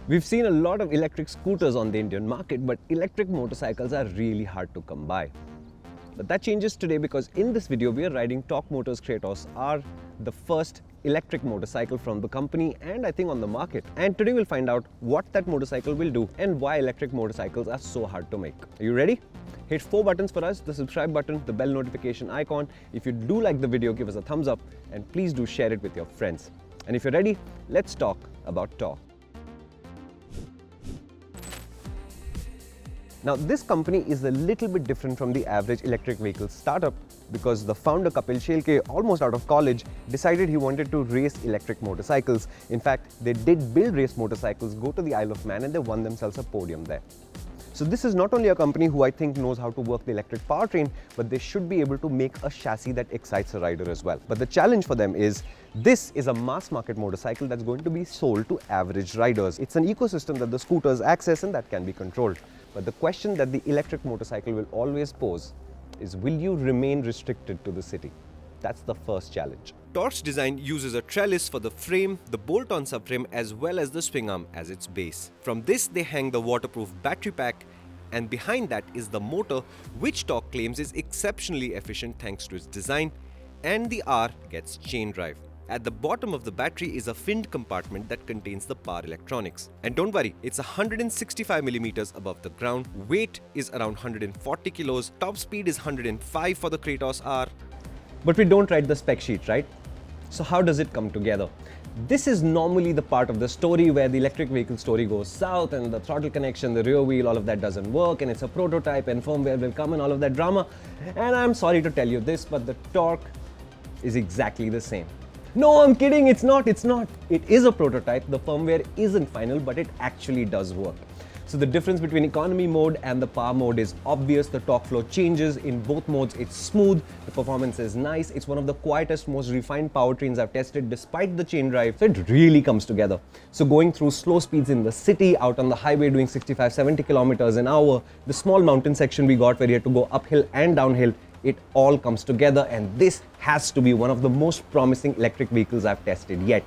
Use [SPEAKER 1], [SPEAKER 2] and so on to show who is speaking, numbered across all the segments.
[SPEAKER 1] We've seen a lot of electric scooters on the Indian market, but electric motorcycles are really hard to come by. But that changes today because in this video we are riding Tork Kratos R, the first electric motorcycle from the company and I think on the market. And today we'll find out what that motorcycle will do and why electric motorcycles are so hard to make. Are you ready? Hit 4 buttons for us, the subscribe button, the bell notification icon. If you do like the video, give us a thumbs up and please do share it with your friends. And if you're ready, let's talk about Tork. Now, this company is a little bit different from the average electric vehicle startup because the founder Kapil Shelke, almost out of college, decided he wanted to race electric motorcycles. In fact, they did build race motorcycles, go to the Isle of Man and they won themselves a podium there. So this is not only a company who I think knows how to work the electric powertrain, but they should be able to make a chassis that excites a rider as well. But the challenge for them is, this is a mass market motorcycle that's going to be sold to average riders. It's an ecosystem that the scooters access and that can be controlled. But the question that the electric motorcycle will always pose is, will you remain restricted to the city? That's the first challenge. Tork's design uses a trellis for the frame, the bolt-on subframe as well as the swing arm as its base. From this they hang the waterproof battery pack, and behind that is the motor, which Tork claims is exceptionally efficient thanks to its design, and the R gets chain drive. At the bottom of the battery is a finned compartment that contains the power electronics. And don't worry, it's 165 millimeters above the ground, weight is around 140 kilos, top speed is 105 for the Kratos R. But we don't write the spec sheet, right? So how does it come together? This is normally the part of the story where the electric vehicle story goes south and the throttle connection, the rear wheel, all of that doesn't work and it's a prototype and firmware will come and all of that drama. And I'm sorry to tell you this, but the Tork is exactly the same. No, I'm kidding, it's not. It is a prototype, the firmware isn't final, but it actually does work. So the difference between economy mode and the power mode is obvious. The torque flow changes in both modes. It's smooth, the performance is nice. It's one of the quietest, most refined powertrains I've tested despite the chain drive. So it really comes together. So going through slow speeds in the city, out on the highway doing 65-70 kilometers an hour, the small mountain section we got where you had to go uphill and downhill, it all comes together, and this has to be one of the most promising electric vehicles I've tested yet.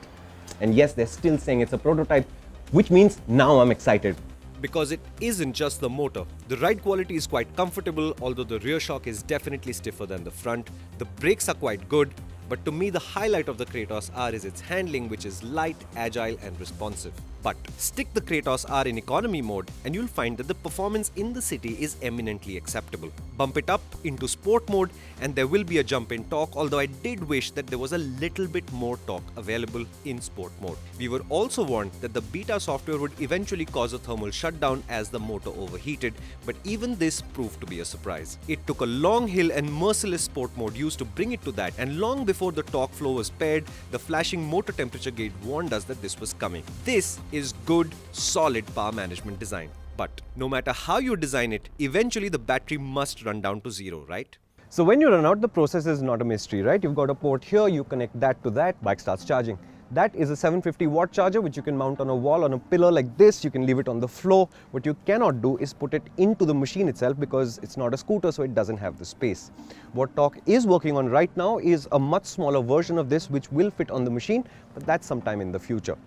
[SPEAKER 1] And yes, they're still saying it's a prototype, which means now I'm excited. Because it isn't just the motor. The ride quality is quite comfortable, although the rear shock is definitely stiffer than the front. The brakes are quite good, but to me the highlight of the Kratos R is its handling, which is light, agile and responsive. But stick the Kratos R in economy mode and you'll find that the performance in the city is eminently acceptable. Bump it up into sport mode and there will be a jump in torque, although I did wish that there was a little bit more torque available in sport mode. We were also warned that the beta software would eventually cause a thermal shutdown as the motor overheated, but even this proved to be a surprise. It took a long hill and merciless sport mode used to bring it to that, and long before the torque flow was paired, the flashing motor temperature gauge warned us that this was coming. This is good, solid power management design. But no matter how you design it, eventually the battery must run down to zero, right? So when you run out, the process is not a mystery, right? You've got a port here, you connect that to that, bike starts charging. That is a 750 watt charger which you can mount on a wall, on a pillar like this. You can leave it on the floor. What you cannot do is put it into the machine itself because it's not a scooter, so it doesn't have the space. What Tork is working on right now is a much smaller version of this which will fit on the machine, but that's sometime in the future.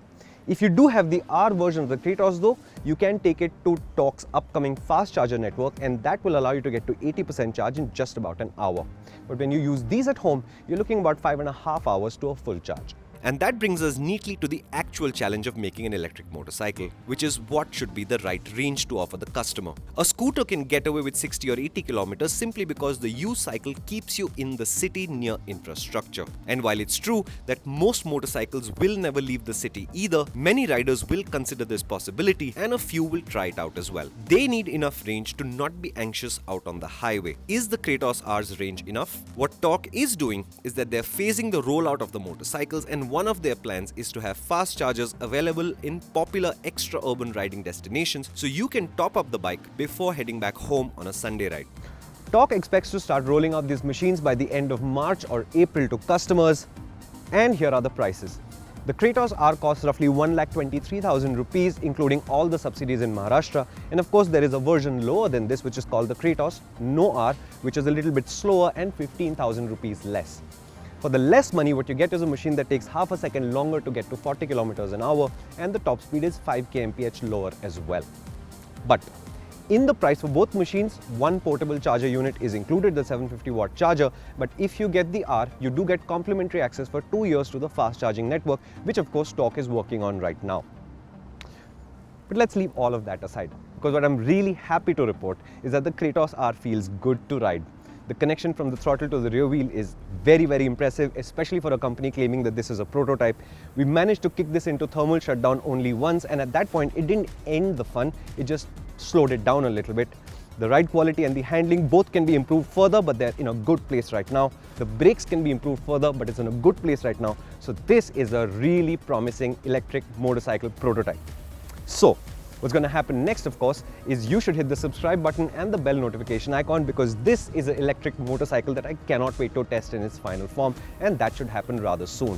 [SPEAKER 1] If you do have the R version of the Kratos though, you can take it to Tork's upcoming fast charger network, and that will allow you to get to 80% charge in just about an hour. But when you use these at home, you're looking about 5.5 hours to a full charge. And that brings us neatly to the actual challenge of making an electric motorcycle, which is what should be the right range to offer the customer. A scooter can get away with 60 or 80 kilometers simply because the U-cycle keeps you in the city near infrastructure. And while it's true that most motorcycles will never leave the city either, many riders will consider this possibility and a few will try it out as well. They need enough range to not be anxious out on the highway. Is the Kratos R's range enough? What Tork is doing is that they're phasing the rollout of the motorcycles, and one of their plans is to have fast chargers available in popular extra-urban riding destinations so you can top up the bike before heading back home on a Sunday ride. Tork expects to start rolling out these machines by the end of March or April to customers, and here are the prices. The Kratos R costs roughly 1,23,000 rupees, including all the subsidies in Maharashtra. And of course, there is a version lower than this, which is called the Kratos No R, which is a little bit slower and 15,000 rupees less. For the less money, what you get is a machine that takes half a second longer to get to 40 kilometers an hour, and the top speed is 5 kmph lower as well. But in the price for both machines, one portable charger unit is included, the 750 watt charger, but if you get the R, you do get complimentary access for 2 years to the fast charging network, which of course Tork is working on right now. But let's leave all of that aside, because what I'm really happy to report is that the Kratos R feels good to ride. The connection from the throttle to the rear wheel is very, very impressive, especially for a company claiming that this is a prototype. We managed to kick this into thermal shutdown only once, and at that point, it didn't end the fun, it just slowed it down a little bit. The ride quality and the handling both can be improved further, but they're in a good place right now. The brakes can be improved further, but it's in a good place right now. So this is a really promising electric motorcycle prototype. So what's going to happen next, of course, is you should hit the subscribe button and the bell notification icon, because this is an electric motorcycle that I cannot wait to test in its final form, and that should happen rather soon.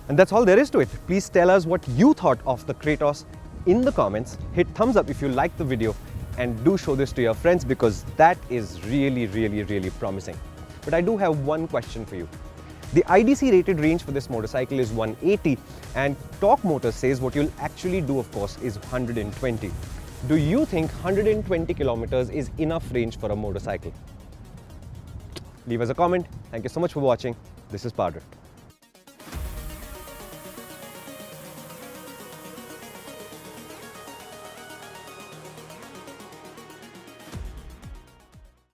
[SPEAKER 1] And that's all there is to it. Please tell us what you thought of the Kratos in the comments. Hit thumbs up if you liked the video, and do show this to your friends, because that is really, really, really promising. But I do have one question for you. The IDC rated range for this motorcycle is 180, and Tork Motors says what you'll actually do, of course, is 120. Do you think 120 kilometers is enough range for a motorcycle? Leave us a comment. Thank you so much for watching. This is PowerDrift.